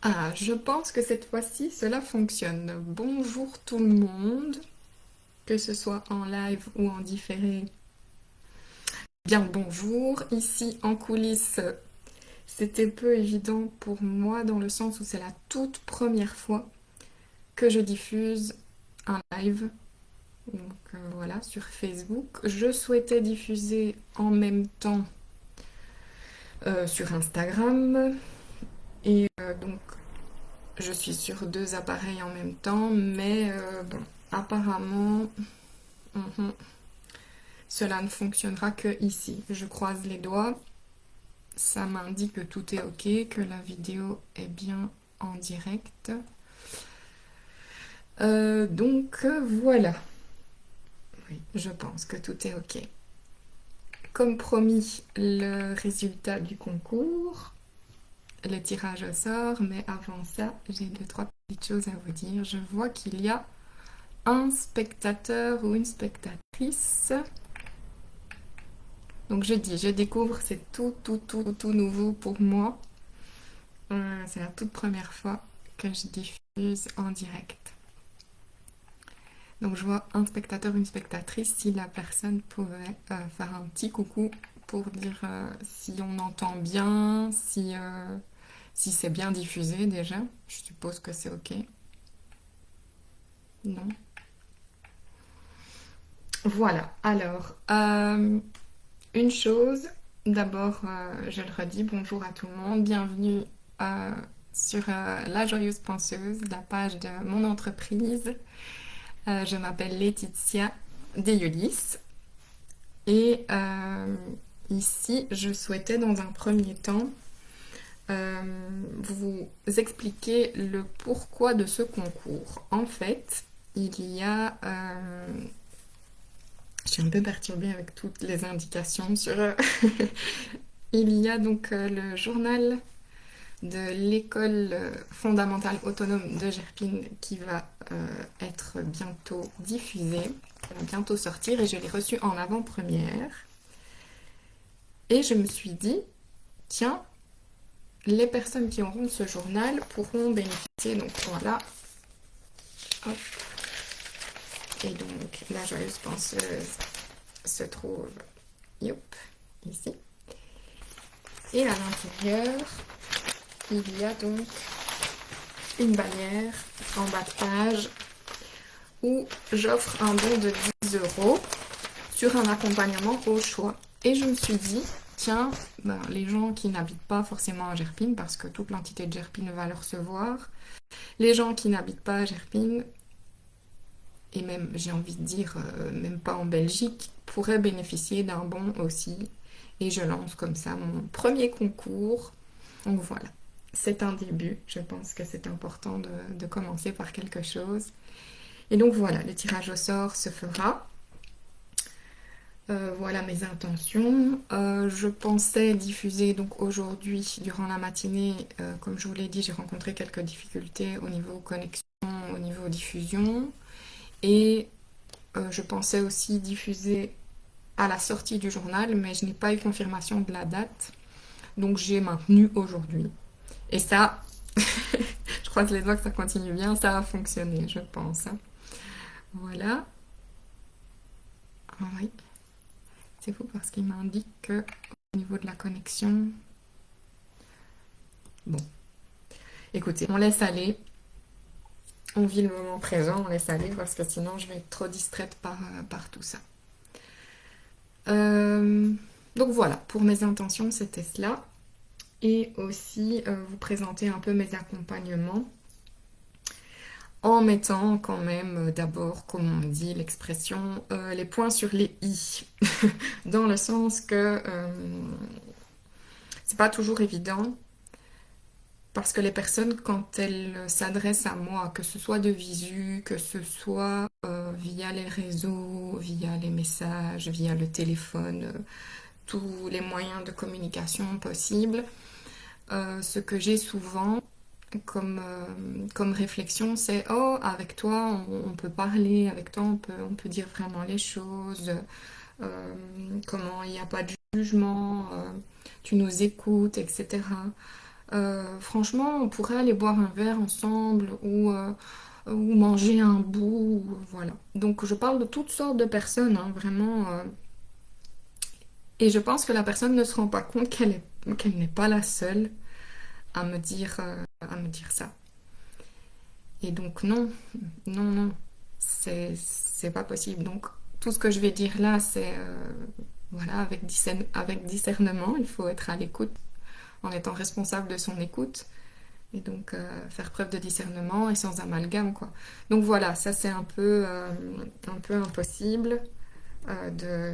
Ah, je pense que cette fois-ci, cela fonctionne. Bonjour tout le monde, que ce soit en live ou en différé. Bien le bonjour. Ici en coulisses, c'était peu évident pour moi dans le sens où c'est la toute première fois que je diffuse un live. Donc voilà, sur Facebook. Je souhaitais diffuser en même temps sur Instagram. Et donc je suis sur deux appareils en même temps, mais bon, apparemment, mhm, cela ne fonctionnera que ici. Je croise les doigts, ça m'indique que tout est ok, que la vidéo est bien en direct. Donc voilà, oui, je pense que tout est ok. Comme promis, le résultat du concours, le tirage au sort, mais avant ça, j'ai deux, trois petites choses à vous dire. Je vois qu'il y a un spectateur ou une spectatrice. Donc je dis, je découvre, c'est tout nouveau pour moi. C'est la toute première fois que je diffuse en direct. Donc je vois un spectateur, une spectatrice, si la personne pouvait faire un petit coucou pour dire si on entend bien, si c'est bien diffusé déjà. Je suppose que c'est ok. Non. Voilà, alors, une chose, d'abord, je le redis, bonjour à tout le monde, bienvenue euh, sur La Joyeuse Penseuse, la page de mon entreprise. Je m'appelle Laetitia Deyolis et ici, je souhaitais dans un premier temps euh, vous expliquer le pourquoi de ce concours. En fait, il y a je suis un peu perturbée avec toutes les indications sur... Il y a donc le journal de l'école fondamentale autonome de Gerpine qui va être bientôt diffusé, qui va bientôt sortir et je l'ai reçu en avant-première. Et je me suis dit, tiens, les personnes qui auront ce journal pourront bénéficier, donc voilà, hop. Et donc la joyeuse penseuse se trouve, youp, ici. Et à l'intérieur, il y a donc une bannière en bas de page où j'offre un bon de 10 € sur un accompagnement au choix. Et je me suis dit, tiens, ben, les gens qui n'habitent pas forcément à Gerpine, parce que toute l'entité de Gerpine va le recevoir, les gens qui n'habitent pas à Gerpine, et même, j'ai envie de dire, même pas en Belgique, pourraient bénéficier d'un bon aussi. Et je lance comme ça mon premier concours. Donc voilà, c'est un début. Je pense que c'est important de commencer par quelque chose. Et donc voilà, le tirage au sort se fera. Voilà mes intentions. Je pensais diffuser donc aujourd'hui, durant la matinée, comme je vous l'ai dit, j'ai rencontré quelques difficultés au niveau connexion, au niveau diffusion. Et je pensais aussi diffuser à la sortie du journal, mais je n'ai pas eu confirmation de la date. Donc j'ai maintenu aujourd'hui. Et ça, je croise les doigts que ça continue bien, ça a fonctionné, je pense. Voilà. Ah oui, c'est fou parce qu'il m'indique que au niveau de la connexion... Bon, écoutez, on laisse aller. On vit le moment présent, on laisse aller parce que sinon je vais être trop distraite par tout ça. Euh, donc voilà, pour mes intentions, c'était cela. Et aussi vous présenter un peu mes accompagnements en mettant quand même d'abord, comme on dit l'expression, les points sur les i. Dans le sens que c'est pas toujours évident parce que les personnes, quand elles s'adressent à moi, que ce soit de visu, que ce soit via les réseaux, via les messages, via le téléphone, tous les moyens de communication possibles, ce que j'ai souvent comme réflexion, c'est oh, avec toi, on peut parler, avec toi, on peut dire vraiment les choses, comment il n'y a pas de jugement, tu nous écoutes, etc. Franchement, on pourrait aller boire un verre ensemble ou manger un bout, voilà. Donc je parle de toutes sortes de personnes, hein, vraiment. Et je pense que la personne ne se rend pas compte qu'elle n'est pas la seule à me dire ça. Et donc non, non, non, c'est pas possible. Donc tout ce que je vais dire là, c'est voilà, avec discernement, il faut être à l'écoute en étant responsable de son écoute. Et donc faire preuve de discernement et sans amalgame, quoi. Donc voilà, ça c'est un peu impossible de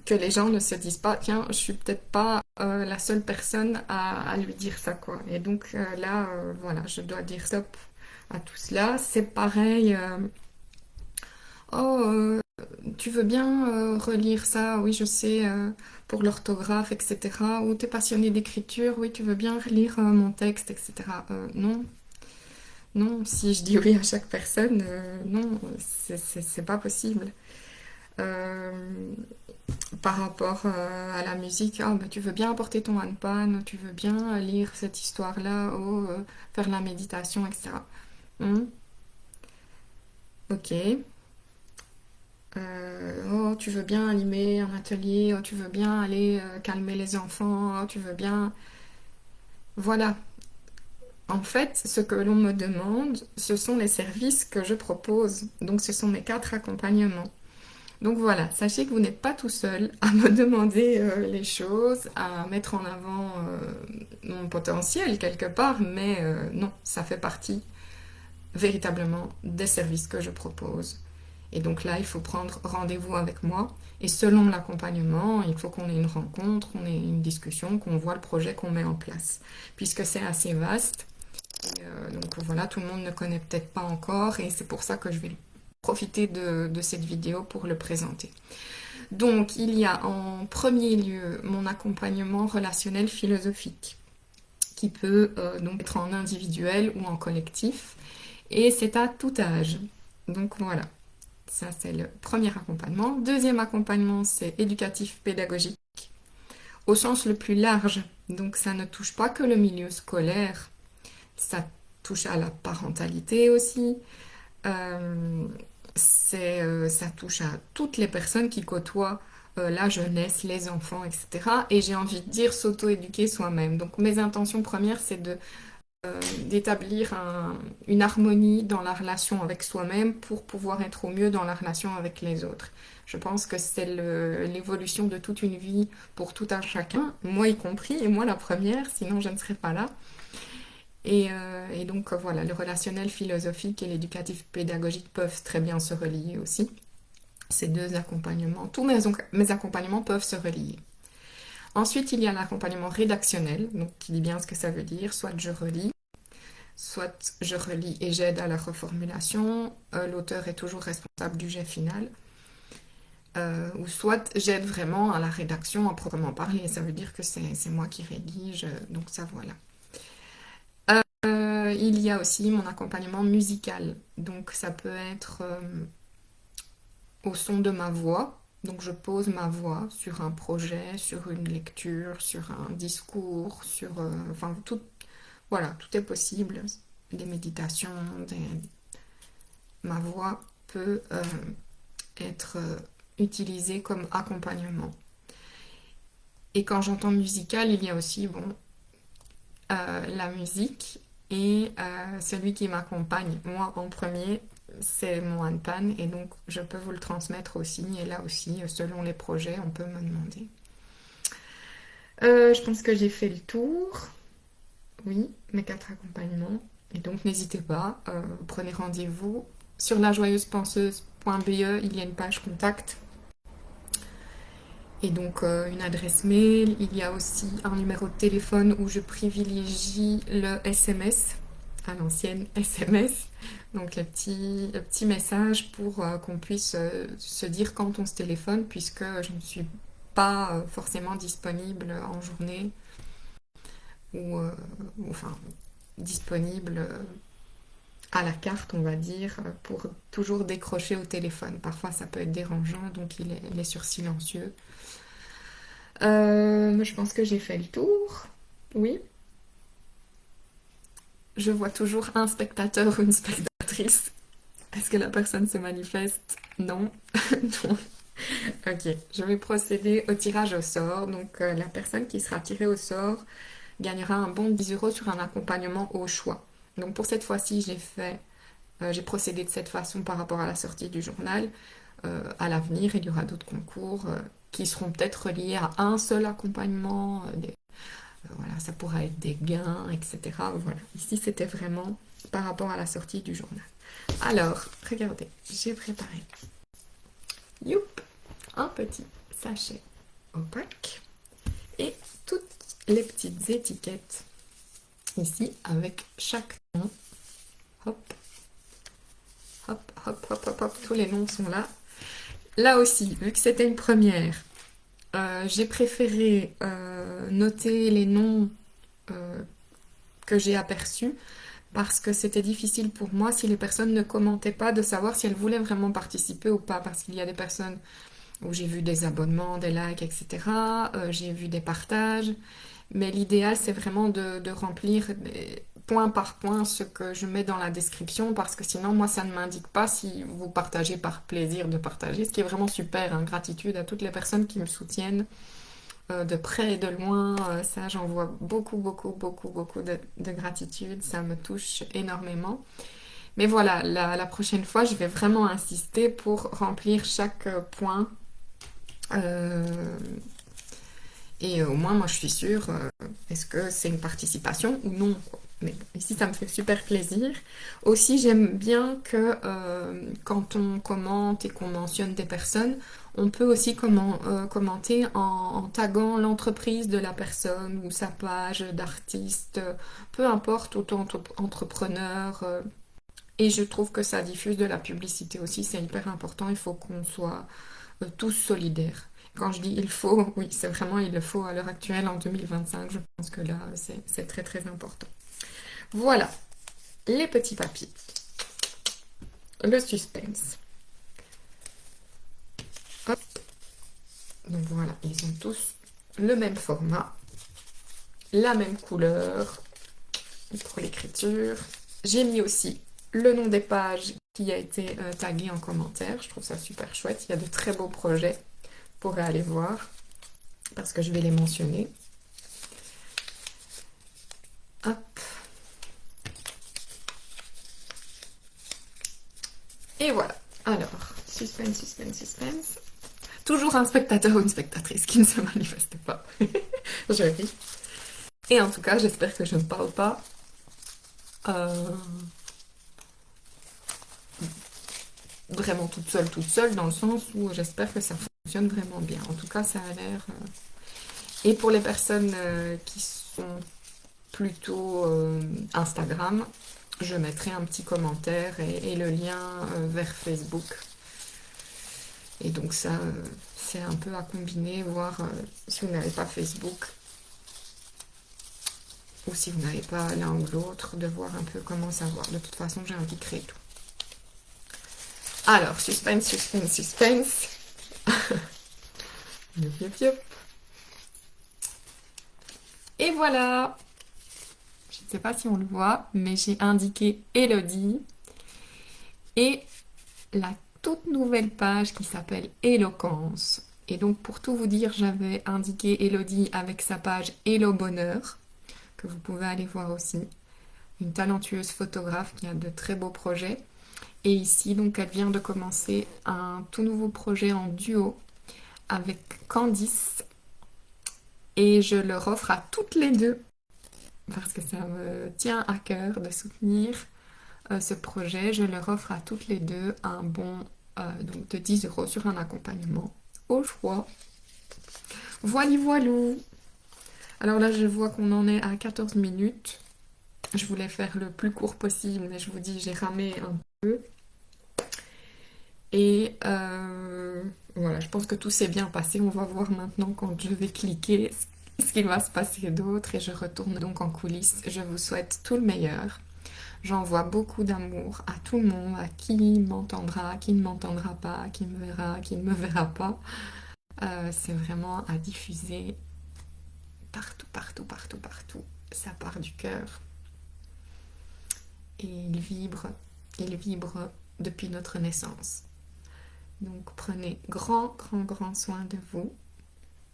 que les gens ne se disent pas, tiens, je suis peut-être pas la seule personne à lui dire ça, quoi. Et donc là, voilà, je dois dire stop à tout cela. C'est pareil. Oh, tu veux bien relire ça? Oui, je sais, pour l'orthographe, etc. Ou t'es passionné d'écriture? Oui, tu veux bien relire mon texte, etc. Non, non. Si je dis oui à chaque personne, non, c'est pas possible. Euh, Par rapport à la musique, ah, bah, tu veux bien apporter ton handpan, tu veux bien lire cette histoire-là, ou faire la méditation, etc. Hmm, ok. Oh, tu veux bien animer un atelier, oh, tu veux bien aller calmer les enfants, oh, tu veux bien... Voilà. En fait, ce que l'on me demande, ce sont les services que je propose. Donc, ce sont mes 4 accompagnements. Donc voilà, sachez que vous n'êtes pas tout seul à me demander les choses, à mettre en avant mon potentiel quelque part, mais non, ça fait partie véritablement des services que je propose. Et donc là, il faut prendre rendez-vous avec moi. Et selon l'accompagnement, il faut qu'on ait une rencontre, qu'on ait une discussion, qu'on voit le projet qu'on met en place. Puisque c'est assez vaste. Et, donc voilà, tout le monde ne connaît peut-être pas encore. Et c'est pour ça que je vais profiter de cette vidéo pour le présenter. Donc, il y a en premier lieu mon accompagnement relationnel philosophique, qui peut donc être en individuel ou en collectif, et c'est à tout âge. Donc voilà, ça c'est le premier accompagnement. Deuxième accompagnement, c'est éducatif pédagogique, au sens le plus large. Donc ça ne touche pas que le milieu scolaire, ça touche à la parentalité aussi. Euh, ça touche à toutes les personnes qui côtoient la jeunesse, les enfants, etc. Et j'ai envie de dire s'auto-éduquer soi-même. Donc mes intentions premières, c'est d'établir une harmonie dans la relation avec soi-même pour pouvoir être au mieux dans la relation avec les autres. Je pense que c'est l'évolution de toute une vie pour tout un chacun, moi y compris, et moi la première, sinon je ne serais pas là. Et donc voilà, le relationnel philosophique et l'éducatif pédagogique peuvent très bien se relier aussi. Ces deux accompagnements, mes accompagnements peuvent se relier. Ensuite, il y a l'accompagnement rédactionnel, donc qui dit bien ce que ça veut dire, soit je relis et j'aide à la reformulation, l'auteur est toujours responsable du jet final, ou soit j'aide vraiment à la rédaction à proprement parler, ça veut dire que c'est moi qui rédige, donc ça voilà. Il y a aussi mon accompagnement musical. Donc ça peut être au son de ma voix. Donc je pose ma voix sur un projet, sur une lecture, sur un discours, enfin tout, voilà, tout est possible. Des méditations, ma voix peut être utilisée comme accompagnement. Et quand j'entends musical, il y a aussi la musique et celui qui m'accompagne, moi en premier, c'est mon handpan et donc je peux vous le transmettre aussi. Et là aussi, selon les projets, on peut me demander. Je pense que j'ai fait le tour. Oui, mes 4 accompagnements. Et donc n'hésitez pas, prenez rendez-vous. Sur lajoyeuspenseuse.be, il y a une page contact. Et donc une adresse mail. Il y a aussi un numéro de téléphone où je privilégie le SMS, à l'ancienne SMS. Donc le petit message pour qu'on puisse se dire quand on se téléphone, puisque je ne suis pas forcément disponible en journée ou enfin disponible à la carte, on va dire, pour toujours décrocher au téléphone. Parfois ça peut être dérangeant, donc il est sur silencieux. Je pense que j'ai fait le tour. Oui, je vois toujours un spectateur ou une spectatrice. Est-ce que la personne se manifeste? Non. Non. Ok, je vais procéder au tirage au sort. Donc, la personne qui sera tirée au sort gagnera un bon de 10 euros sur un accompagnement au choix. Donc, pour cette fois-ci, j'ai procédé de cette façon par rapport à la sortie du journal. À l'avenir, il y aura d'autres concours qui seront peut-être reliés à un seul accompagnement. Voilà, ça pourra être des gains, etc. Voilà. Ici, c'était vraiment par rapport à la sortie du journal. Alors, regardez, j'ai préparé, youp, un petit sachet opaque et toutes les petites étiquettes ici avec chaque nom. Hop, hop, hop, hop, hop, hop, tous les noms sont là. Là aussi, vu que c'était une première, j'ai préféré noter les noms euh, que j'ai aperçus parce que c'était difficile pour moi si les personnes ne commentaient pas de savoir si elles voulaient vraiment participer ou pas parce qu'il y a des personnes où j'ai vu des abonnements, des likes, etc. J'ai vu des partages. Mais l'idéal, c'est vraiment de remplir point par point ce que je mets dans la description parce que sinon, moi, ça ne m'indique pas si vous partagez par plaisir de partager, ce qui est vraiment super. Hein. Gratitude à toutes les personnes qui me soutiennent de près et de loin. Ça, j'en vois beaucoup, beaucoup, beaucoup, beaucoup de gratitude. Ça me touche énormément. Mais voilà, la prochaine fois, je vais vraiment insister pour remplir chaque point. Euh, et au moins, moi, je suis sûre, est-ce que c'est une participation ou non, quoi. Mais ici, ça me fait super plaisir. Aussi, j'aime bien que quand on commente et qu'on mentionne des personnes, on peut aussi commenter en taguant l'entreprise de la personne ou sa page d'artiste, peu importe, auto-entrepreneur. Et je trouve que ça diffuse de la publicité aussi, c'est hyper important. Il faut qu'on soit tous solidaires. Quand je dis il faut, oui, c'est vraiment il le faut à l'heure actuelle, en 2025. Je pense que là, c'est très très important. Voilà, les petits papiers. Le suspense. Hop. Donc voilà, ils ont tous le même format, la même couleur pour l'écriture. J'ai mis aussi le nom des pages qui a été tagué en commentaire. Je trouve ça super chouette. Il y a de très beaux projets. Vous pourrez aller voir parce que je vais les mentionner. Hop. Et voilà. Alors, suspense, suspense, suspense. Toujours un spectateur ou une spectatrice qui ne se manifeste pas. Je ris. Et en tout cas, j'espère que je ne parle pas euh, vraiment toute seule, dans le sens où j'espère que ça fonctionne vraiment bien. En tout cas, ça a l'air... Et pour les personnes qui sont plutôt Instagram, je mettrai un petit commentaire et le lien vers Facebook. Et donc ça, c'est un peu à combiner, voir si vous n'avez pas Facebook ou si vous n'avez pas l'un ou l'autre, de voir un peu comment savoir. De toute façon, j'indiquerai tout. Alors, suspense, suspense, suspense. Yop, yop, yop. Et voilà. Je ne sais pas si on le voit, mais j'ai indiqué Elodie et la toute nouvelle page qui s'appelle Éloquence. Et donc, pour tout vous dire, j'avais indiqué Elodie avec sa page Hello Bonheur, que vous pouvez aller voir aussi. Une talentueuse photographe qui a de très beaux projets. Et ici, donc, elle vient de commencer un tout nouveau projet en duo avec Candice. Et je leur offre à toutes les deux, parce que ça me tient à cœur de soutenir ce projet. Je leur offre à toutes les deux un bon donc de 10 euros sur un accompagnement au choix. Voilà, voilou. Alors là, je vois qu'on en est à 14 minutes. Je voulais faire le plus court possible, mais je vous dis, j'ai ramé un peu. Et voilà, je pense que tout s'est bien passé. On va voir maintenant quand je vais cliquer ce qu'il va se passer d'autre. Et je retourne donc en coulisses. Je vous souhaite tout le meilleur. J'envoie beaucoup d'amour à tout le monde, à qui m'entendra, qui ne m'entendra pas, qui me verra, qui ne me verra pas. C'est vraiment à diffuser partout, partout, partout, partout. Ça part du cœur. Et il vibre depuis notre naissance. Donc prenez grand, grand, grand soin de vous.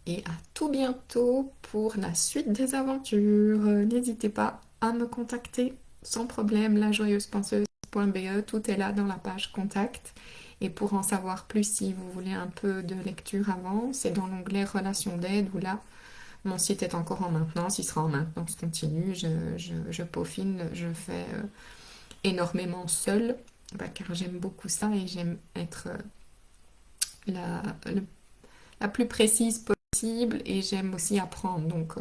Et à tout bientôt pour la suite des aventures. N'hésitez pas à me contacter sans problème, lajoyeuspenseuse.be, tout est là dans la page contact. Et pour en savoir plus, si vous voulez un peu de lecture avant, c'est dans l'onglet relations d'aide où là, mon site est encore en maintenance, il sera en maintenance continue, je peaufine, je fais énormément seule, car j'aime beaucoup ça et j'aime être la, la plus précise possible et j'aime aussi apprendre, donc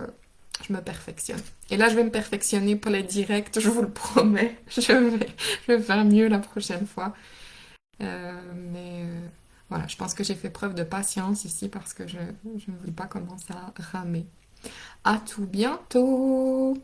je me perfectionne. Et là, je vais me perfectionner pour les directs, je vous le promets, je vais faire mieux la prochaine fois. Mais voilà, je pense que j'ai fait preuve de patience ici parce que je ne veux pas commencer à ramer. À tout bientôt!